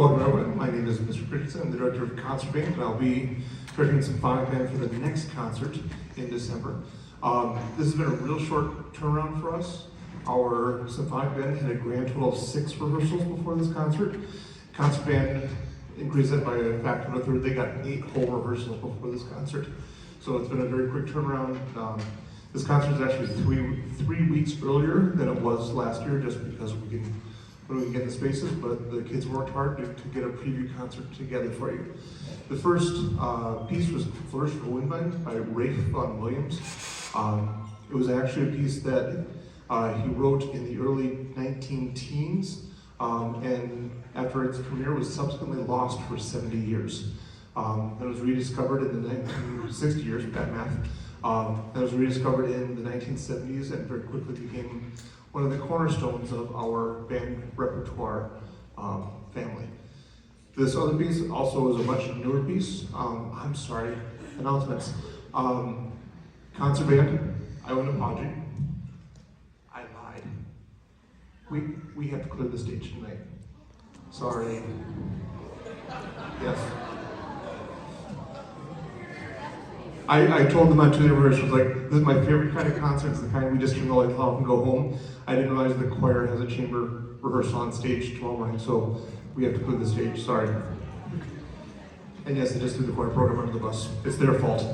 Welcome everyone, my name is Mr. Christensen. I'm the director of concert band, and I'll be directing some symphonic band for the next concert in December. This has been a real short turnaround for us. Our symphonic band had a grand total of 6 rehearsals before this concert. Concert band increased that by a factor of a third. They got 8 whole rehearsals before this concert. So it's been a very quick turnaround. This concert is actually three weeks earlier than it was last year, just because we can get the spaces, but the kids worked hard to get a preview concert together for you. The first piece was Flourish for Windbind by Rafe Vaughan Williams. It was actually a piece that he wrote in the early 19-teens, and after its premiere was subsequently lost for 70 years. It was rediscovered in the 1960 years, bad math. It was rediscovered in the 1970s and very quickly became one of the cornerstones of our band repertoire family. This other piece also is a much newer piece. Announcements. Concert band, I own a Podgy. I lied. We have to clear the stage tonight. Sorry. Yes. I told them on Tuesday rehearsals, like, this is my favorite kind of concert. It's the kind we just can go like off and go home. I didn't realize the choir has a chamber rehearsal on stage tomorrow morning, so we have to clear the stage, sorry. And yes, I just threw the choir program under the bus. It's their fault.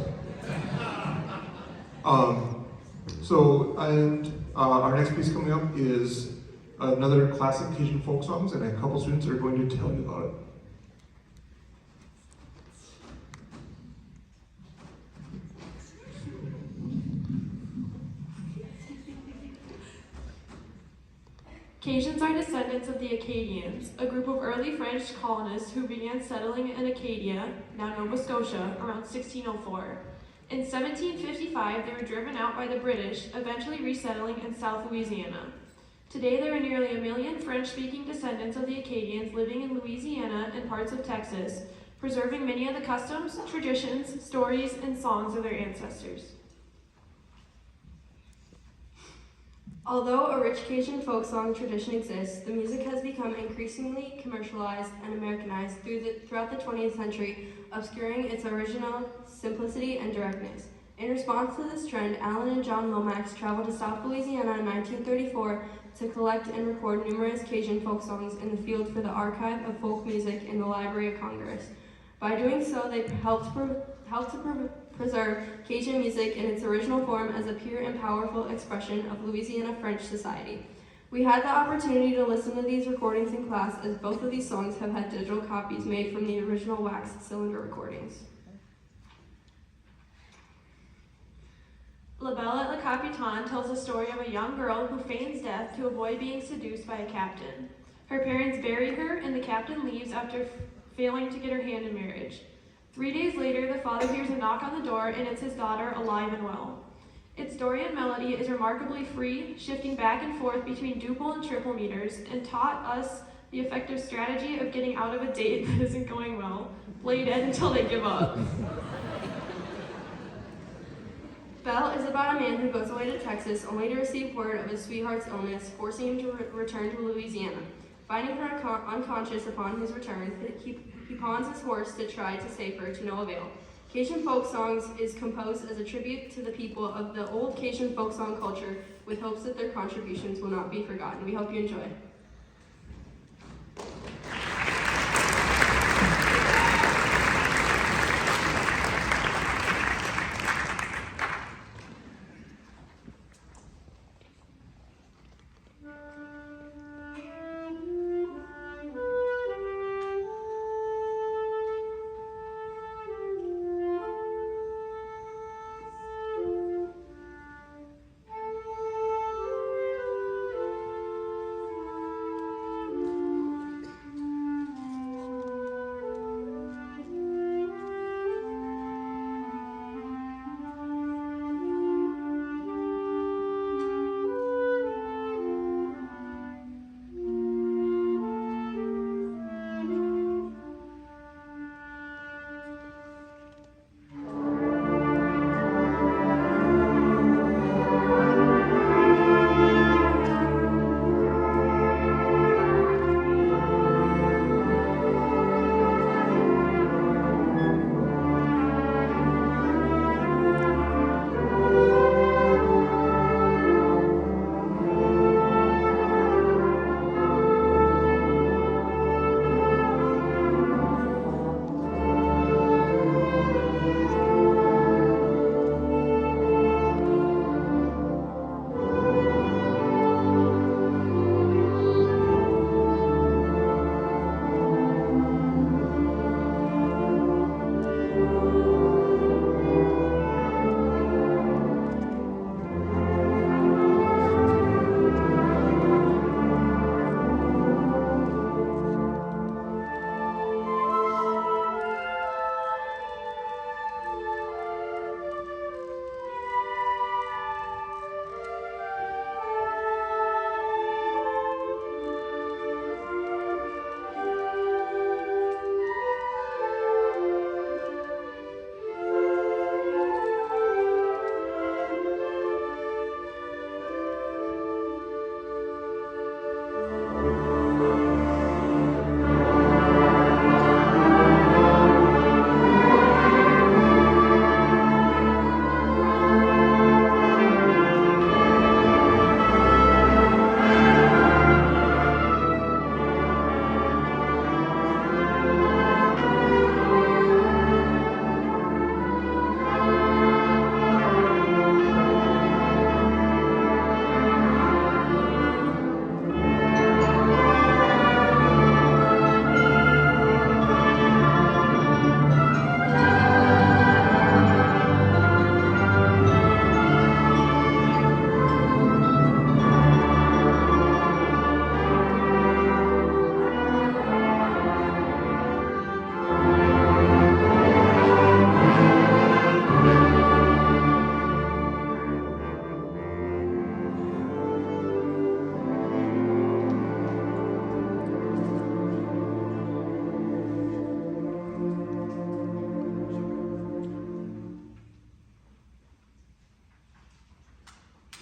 Our next piece coming up is another classic Cajun folk songs, and a couple students are going to tell you about it. Cajuns are descendants of the Acadians, a group of early French colonists who began settling in Acadia, now Nova Scotia, around 1604. In 1755, they were driven out by the British, eventually resettling in South Louisiana. Today, there are nearly 1 million French-speaking descendants of the Acadians living in Louisiana and parts of Texas, preserving many of the customs, traditions, stories, and songs of their ancestors. Although a rich Cajun folk song tradition exists, the music has become increasingly commercialized and Americanized throughout the 20th century, obscuring its original simplicity and directness. In response to this trend, Alan and John Lomax traveled to South Louisiana in 1934 to collect and record numerous Cajun folk songs in the field for the Archive of Folk Music in the Library of Congress. By doing so, they helped to preserve Cajun music in its original form as a pure and powerful expression of Louisiana French society. We had the opportunity to listen to these recordings in class, as both of these songs have had digital copies made from the original wax cylinder recordings. La Belle et le Capitaine tells the story of a young girl who feigns death to avoid being seduced by a captain. Her parents bury her, and the captain leaves after failing to get her hand in marriage. 3 days later, the father hears a knock on the door, and it's his daughter, alive and well. Its story and melody is remarkably free, shifting back and forth between duple and triple meters, and taught us the effective strategy of getting out of a date that isn't going well. Play dead until they give up. Belle is about a man who goes away to Texas only to receive word of his sweetheart's illness, forcing him to return to Louisiana. Finding her unconscious upon his return, he pawns his horse to try to save her, to no avail. Cajun folk songs is composed as a tribute to the people of the old Cajun folk song culture, with hopes that their contributions will not be forgotten. We hope you enjoy.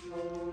Thank you.